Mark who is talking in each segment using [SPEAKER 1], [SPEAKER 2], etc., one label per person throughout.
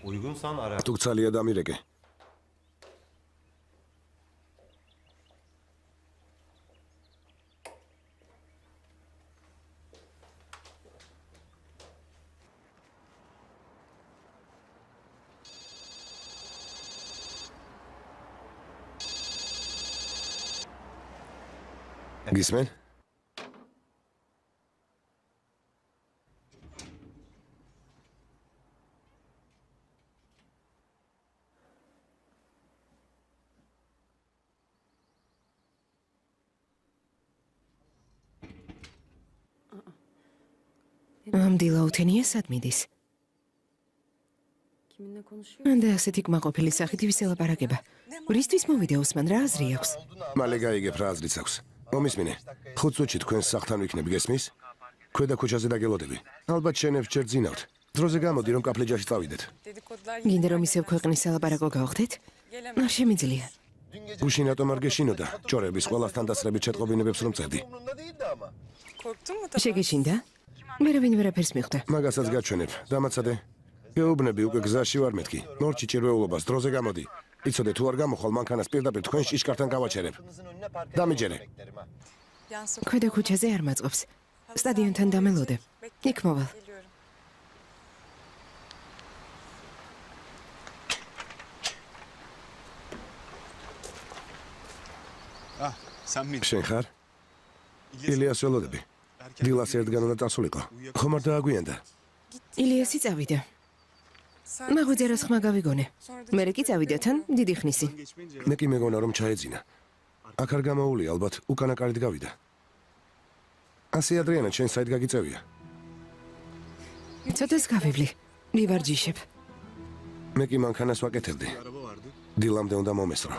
[SPEAKER 1] Uygunsan ara.
[SPEAKER 2] თუ გცალია დამირეკე. გისმენ?
[SPEAKER 3] დილაუთენია სადმიდის. და ასეთი კმაყოფილი სახით ვისელაპარაკება. რისთვის მოვიდა ოსმან, რა აზრი აქვს?
[SPEAKER 2] მალე გაიგებ რა აზრიც აქვს. მომისმინე. 5 წუთში თქვენ სახთან ვიქნები, გესმის? ქვედა ქუჩაზე დაგელოდები. ალბათ შენებს ჯერ ძინავთ. დროზე გამოდი რომ კაფლეჯაში წავიდეთ.
[SPEAKER 3] გინდა რომ ისევ ქვეყნის სალაპარაკო გავხდეთ? შემიძლია.
[SPEAKER 2] გუშინ რატომ არ გეშინოდა? ჭორების ყველასთან დასწრებით შეტყობინებებს რომ წერდი.
[SPEAKER 3] შეგეშინდა? ვერავინ ვერაფერს მიხვდა.
[SPEAKER 2] მაგასაც გაჩვენებ. დამაცადე. გეუბნები უკვე გზაში ვარ მეთქი. ნორჩი ჭირვეულობას დროზე გამოდი. იცოდე თუ არ გამოხვალ მანქანას პირდაპირ თქვენ შიშკართან გავაჩერებ. დამიჯერე.
[SPEAKER 3] ქვედა ქუჩაზე არ მაწყობს. სტადიონთან დამელოდე. იქ მოვალ.
[SPEAKER 2] შენ ხარ? ილიას ველოდები. დილას ერთგან უნდა წასულიყო. ხომ არ დააგვიანდა?
[SPEAKER 3] ილიასი წავიდა. მაგვიძერას ხმა გავიგონე. მერე კი წავიდა თან დიდი ხნისი.
[SPEAKER 2] მე კი მეგონა რომ ჩაეძინა. აქ არ გამოული ალბათ უკანა კარით გავიდა. ასე ადრიანად შენ საით გაგიწევია?
[SPEAKER 3] ცოტას გავივლი. მივარჯიშებ.
[SPEAKER 2] მე კი მანქანას ვაკეთებდი. დილამდე უნდა მომესრო.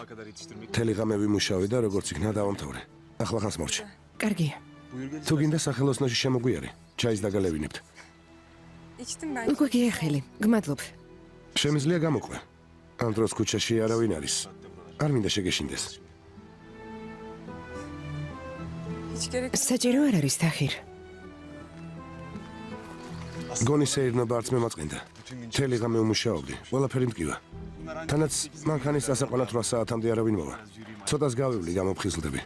[SPEAKER 2] მთელი ღამე ვიმუშავე და როგორც იქნა დავამთავრე. ახლა ხანს მორჩ.
[SPEAKER 3] კარგია.
[SPEAKER 2] თუ გინდა სახელოსნოში შემოგვიარე. ჩაის დაგალევინებთ.
[SPEAKER 3] უკვე გიახელი. გმადლობ.
[SPEAKER 2] შემიძლია გამოყვე. ამ დროს ქუჩაში არავინ არის. არ მინდა შეგეშინდეს.
[SPEAKER 3] საჭირო არ არის თახիր.
[SPEAKER 2] გონი სეირნობა არც მემაწყინდა. მთელი ღამე ვმუშაობდი. ყველაფერი მტკივა. თანაც მანქანის დასაყანად 8 საათამდე არავინ მოვა. ცოტას გავივლი გამოფხიზლდები.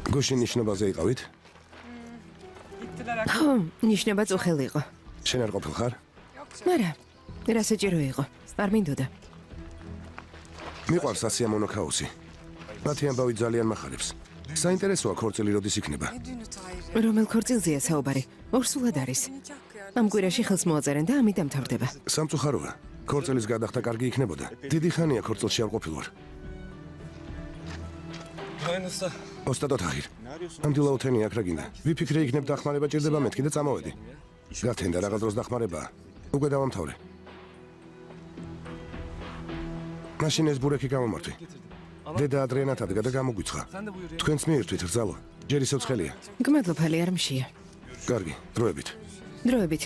[SPEAKER 2] გუშინ ნიშნობაზე იყავით?
[SPEAKER 3] ხო, ნიშნება წუხელი იყო.
[SPEAKER 2] შენ არ ყოფილ ხარ?
[SPEAKER 3] მარა, რა საჭირო იყო? არ მინდოდა.
[SPEAKER 2] მიყვარს ასიამონო ქაოსი. მათი ამბავი ძალიან მახარებს. საინტერესოა ქორწილი როდის იქნება.
[SPEAKER 3] რომელ ქორწილზეა საუბარი? ორსულად არის. ამ კვირაში ხელს მოაწერენ და ამით დამთავრდება.
[SPEAKER 2] სამწუხაროა. ქორწილის გადახდა კარგი იქნებოდა. დიდი ხანია ქორწილში არ ყოფილვარ. ოსტატო თაღիր. ამ დილაუთენი აქ რა გინდა? ვიფიქრე იქნებ დახმარება ჭირდება მეთქი და წამოვედი. გათენდა რაღაც დროს დახმარებაა. უკვე დავამთავრე. მაშინ ეს ბურეკი გამომართვი. დედა ადრიანად ადგა და გამოგვიცხა. თქვენც მიირთვით რძალო. ჯერ ისევ ცხელია.
[SPEAKER 3] გმადლობ, ჰალი არ მშია.
[SPEAKER 2] კარგი, დროებით.
[SPEAKER 3] დროებით.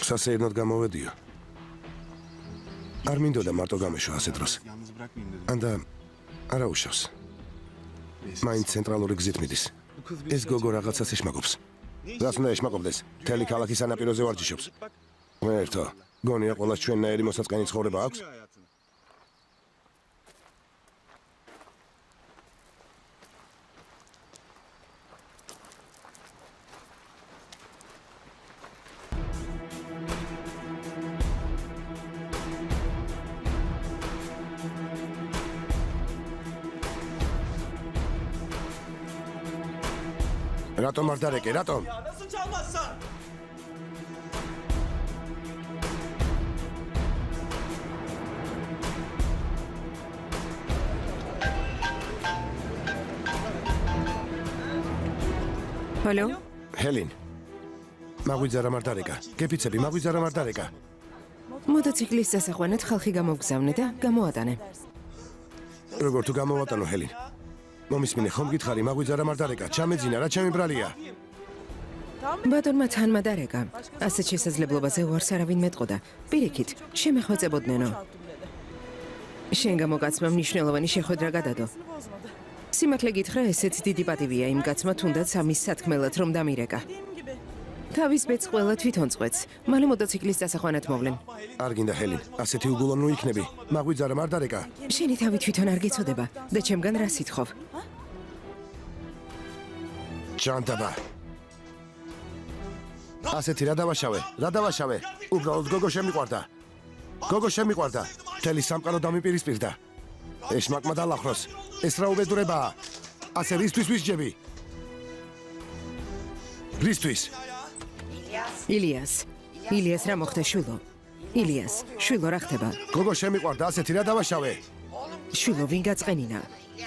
[SPEAKER 2] სასეირნოდ გამოვედიო. არ მინდოდა მარტო გამეშვა ასე დროს. ანდა არა უშავს. მაინც ცენტრალური გზით მიდის. ეს გოგო რაღაცას ეშმაკობს. რას უნდა ეშმაკობდეს? მთელი ქალაქის სანაპიროზე ვარჯიშობს. ღმერთო, გონია ყველას ჩვენნაირი მოსაწყენი ცხოვრება აქვს? რატომ არ დარეკე? რატომ?
[SPEAKER 4] Nasıl çalmazsan?
[SPEAKER 3] Алло?
[SPEAKER 2] ჰელინ. მაგვიძარა მარტარეკა. გეფიცები, მაგვიძარა მარტარეკა.
[SPEAKER 3] მოტოციკლის სასახვანად ხალხი გამოგზავნე და გამოატანე.
[SPEAKER 2] როგორ თუ გამოვატანო ჰელინ? მომისმინე, ხომ გითხარი, მაგვიძარა მარტარეკა, ჩამეძინა, რა ჩემი ბრალია?
[SPEAKER 3] ბატონმა თანმა დარეკა. ასეთ შესაძლებლობაზე უარს არავინ მეტყოდა. პირიქით, შემეხვეწებოდნენო. შენ გამოგაცმა მნიშვნელოვანი შეხვედრა გადადო. სიმართლე გითხრა, ესეც დიდი პატივია იმ კაცმა, თუნდაც ამის სათქმელად რომ დამირეკა. თავის ბეწს ყველა თვითონ წყვეტს. მალე მოტოციკლის დასახვანად მოვლენ.
[SPEAKER 2] არ გინდა ჰელინ, ასეთი უგულონო იქნები. მაგვიძარა არ დარეკა.
[SPEAKER 3] შენი თავი თვითონ არ გეწოდება და ჩემგან რა სიტყობ?
[SPEAKER 2] ჯანდაბა. ასეთი რა დავაშავე? უბრალოდ გოგო შემიყვარდა. მთელი სამყარო დამიპირისპირდა. ეშმაკმა დალახროს. ეს რა უბედურებაა? ასე რისთვის ვისჯები? რისთვის?
[SPEAKER 3] ილიას რა მოხდა შვილო? ილიას, შვილო რა ხდება?
[SPEAKER 2] გოგო შემიყვარდა, ასეთი რა დავაშავე?
[SPEAKER 3] შვილო ვინ გაწყენინა?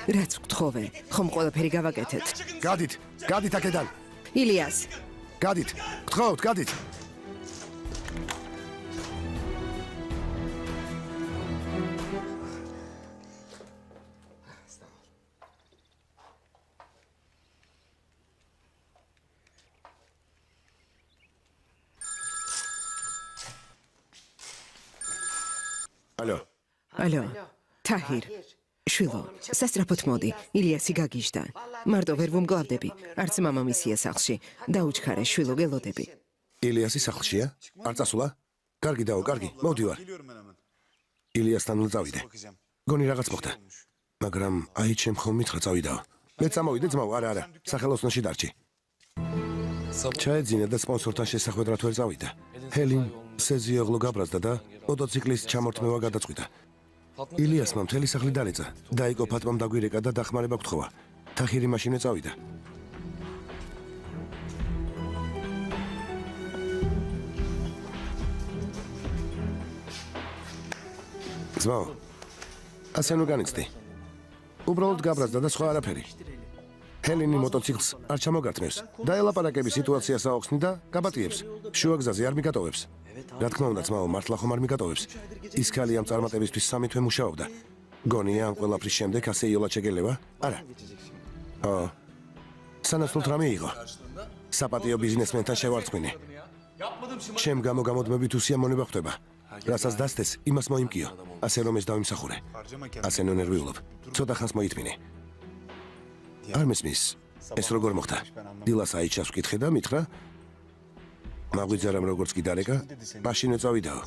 [SPEAKER 3] რაც გთხოვე, ხომ ყველაფერი გავაკეთეთ?
[SPEAKER 2] გადით აქედან.
[SPEAKER 3] ილიას,
[SPEAKER 2] გადით. გთხოვთ, გადით.
[SPEAKER 3] ალო, თაჰირ, შვილო, სასწრაფოდ მოდი, ილიასი გაგიჟდა. მარტო ვერ ვუმგლავდები, არც მამამისია სახლში. დაუჩქარე, შვილო, გელოდები.
[SPEAKER 2] ილიასი სახლშია? არ წასულა? კარგი, მოვდივარ. ილიასთან უნდა წავიდე. გონი რაღაც მოხდა. მაგრამ აი ჩემ ხომ მითხრა წავიდაო. მე წამოვიდე ძმაო, არა, სახელოსნოში დარჩი. ჩაეძინა და სპონსორთან შესახვედრად ვერ წავიდა. ჰელინ სეზიოღლო გაბრაზდა და მოტოციკლის ჩამორთმევა გადაწყვიტა. ილიასმა მთელი სახლი დანეწა. დაიკო ფატმამ დაგვირეკა და დახმარება გთხოვა. თაჰირი მაშინვე წავიდა. ძმაო, ასე ნუ განიცდი. უბრალოდ გაბრაზდა და სხვა არაფერი. ჰელინი მოტოციკლს არ ჩამოგართმევს. დაელაპარაკების სიტუაციას აოხსნი და გაბატიებს. შუაგზაზე არ მიგატოვებს. რა თქმა უნდა, ძმაო, მართლა ხომ არ მიგატოვებს. ის ქალი ამ წარმატებისთვის 3 თვე მუშაობდა. გონია ამ ყველაფრის შემდეგ ასე იოლად შეგელევა? არა. სანაცვლოდ რამე იყო. საპატიო ბიზნესმენთან შევარცხნინე. ჩემ გამოდმებით უსიამოვნება ხდება. რასაც დასდეს, იმას მოიმკიო. ასე რომ ეს დავიმსახურე. ასე ნერვიულობ. ცოტა ხანს მოითმინე. არ მესმის. ეს როგორ მოხდა? დილას აიჩას ვკითხე და მითხრა მაგვიძარამ როგორც კი დარეკა, მაშინვე წავიდაო.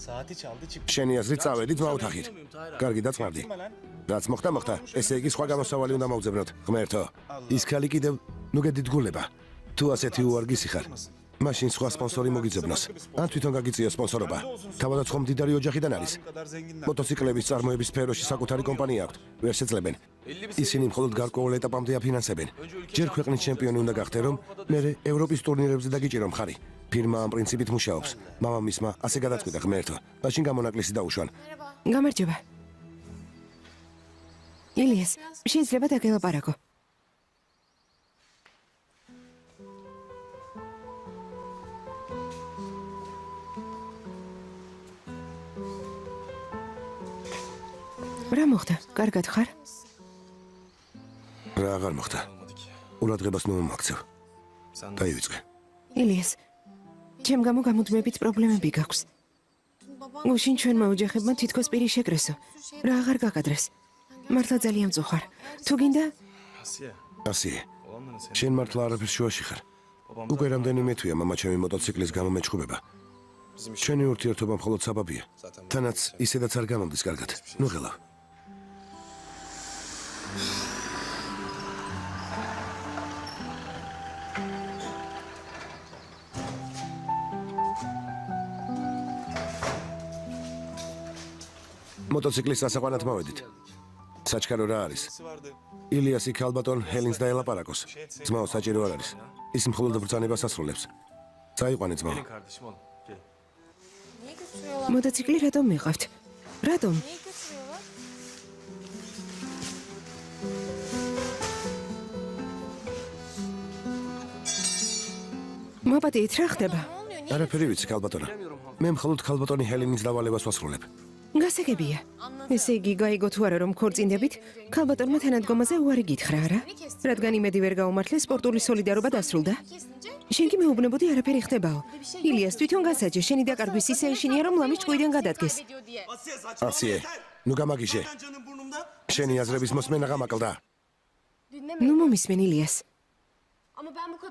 [SPEAKER 2] შენი აზრით წავედი ძმაო თაჰირ. კარგი დაწმარდი. რაც მოხდა, ესე იგი სხვა გამოსავალი უნდა მოვძებნოთ. ღმერთო, ის ქალი კიდევ ნუ გედიდგულება. თუ ასეთი უარგისი ხარ, მაშინ სხვა სპონსორი მოგიძებნოს. ან თვითონ გაგიწიო სპონსორობა. თავადაც ხომ მდიდარი ოჯახიდან არის. მოტოციკლების წარმოების სფეროში საკუთარი კომპანია აქვთ. ვერ შეძლებენ. ისინი მხოლოდ გარკვეულ ეტაპამდე აფინანსებენ. ჯერ ქვეყნის ჩემპიონი უნდა გახდე, რომ მერე ევროპის ტურნირებზე დაგიჭირო მხარი. ფირმა ამ პრინციპით მუშაობს. მამამისმა ასე გადაწყვიტა ღმერთო. მაშინ გამონაკლისი დაუშვან.
[SPEAKER 3] გამარჯობა. ილიას, შეიძლება დაგელაპარაკო. რა მოხდა? კარგად ხარ?
[SPEAKER 2] რა აღარ მოხდა? ურადღებას ნუ მომაქცევ. დაივიწყე.
[SPEAKER 3] ილიას, ჩემ გამო გამუდმებით პრობლემები გაქვს. გუშინ ჩვენმა ოჯახებმა თითქოს პირი შეკრესო. რა აღარ გაკადრეს. მართლა ძალიან მწუხარ. თუ გინდა,
[SPEAKER 2] ასიე. შენ მართლა არაფერს შუაში ხარ. უკვე რამდენიმე თვეა მამა ჩემი მოტოციკლის გამო მეჩხუბება. ჩვენი ურთიერთობა მხოლოდ საბაბია. თანაც ისედაც არ გამომდის კარგად. ნუ ღელავ. მოტოციკლის სასაყვანად მოვედით. საჩქარო რა არის? ილიასი ქალბატონ ჰელინს დაელაპარაკოს. ძმაო, საჭირო არ არის. ის მხოლოდ ბრძანებას ასრულებს. წაიყვანე ძმაო.
[SPEAKER 3] მოტოციკლი რატომ მიყავთ? რატომ? მოპატიეთ, რა ხდება?
[SPEAKER 2] არაფერი ვიცი, ქალბატონო. მე მხოლოდ ქალბატონი ჰელინის დავალებას ვასრულებ.
[SPEAKER 3] გასაგებია. ესე იგი, გაიგო თუ არა რომ ქორწინდებით? ქალბატონმა თანადგომაზე უარი გითხრა, არა? რადგან იმედი ვერ გაუმართლეს, სპორტული სოლიდარობა დასრულდა. შენ კი მეუბნებოდი არაფერი ხდებაო. ილიას თვითონ გასაჯე, შენი დაკარგვის ისე ეშინია, რომ ლამის ჭკვიდან გადადგეს.
[SPEAKER 2] ასიე, ნუ გამაგიჟე. შენი აზრების მოსმენა გამაკლდა.
[SPEAKER 3] ნუ მომისმენ ილიას.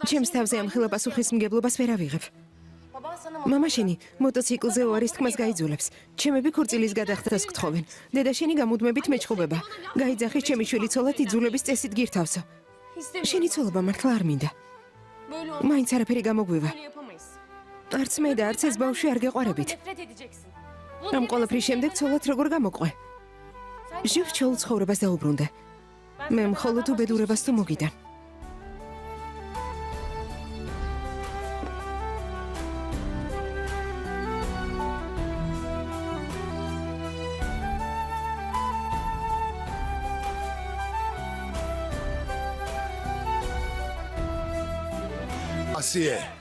[SPEAKER 3] ჩემს თავზე ამხელა პასუხისმგებლობას ვერ ავიღებ. მამა შენი მოტოციკლზე უარის თქმას გაიძულებს. ჩემები ქორწილის გადახდას გთხოვენ. დედა შენი გამუდმებით მეჩხუბება. გაიძახის ჩემი შვილი ცოლად იძულების წესით გირთავსო. შენი ცოლობა მართლა არ მინდა. მაინც არაფერი გამოგვივა. არც მე და არც ეს ბავშვი არ გეყვარებით. ამ ყველაფრის შემდეგ ცოლად როგორ გამოყვე? ჟივ ჩაულ ცხოვრებას დაუბრუნდა. მე მხოლოდ უბედურებას თუ მოგიდან.
[SPEAKER 1] ასიე